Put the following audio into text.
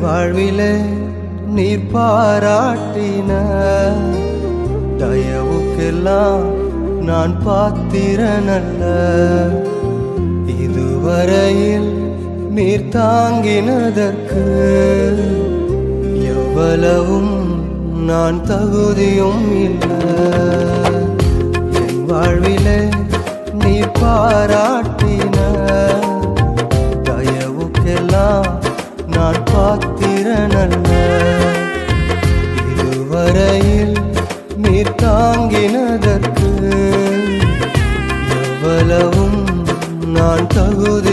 வாழ்விலே நீர் பாராட்டின தயவுக்கெல்லாம் நான் பாத்திரனல்ல. இதுவரையில் நீர் தாங்கினதற்கு எவ்வளவும் நான் தகுதியும் இல்லை. என் வாழ்விலே நீர் பாராட்டின தயவுக்கெல்லாம் நான் பாத்திரனல்ல. இதுவரையில் நீர் தாங்கினதற்கு எவ்வளவும் நான் தகுதி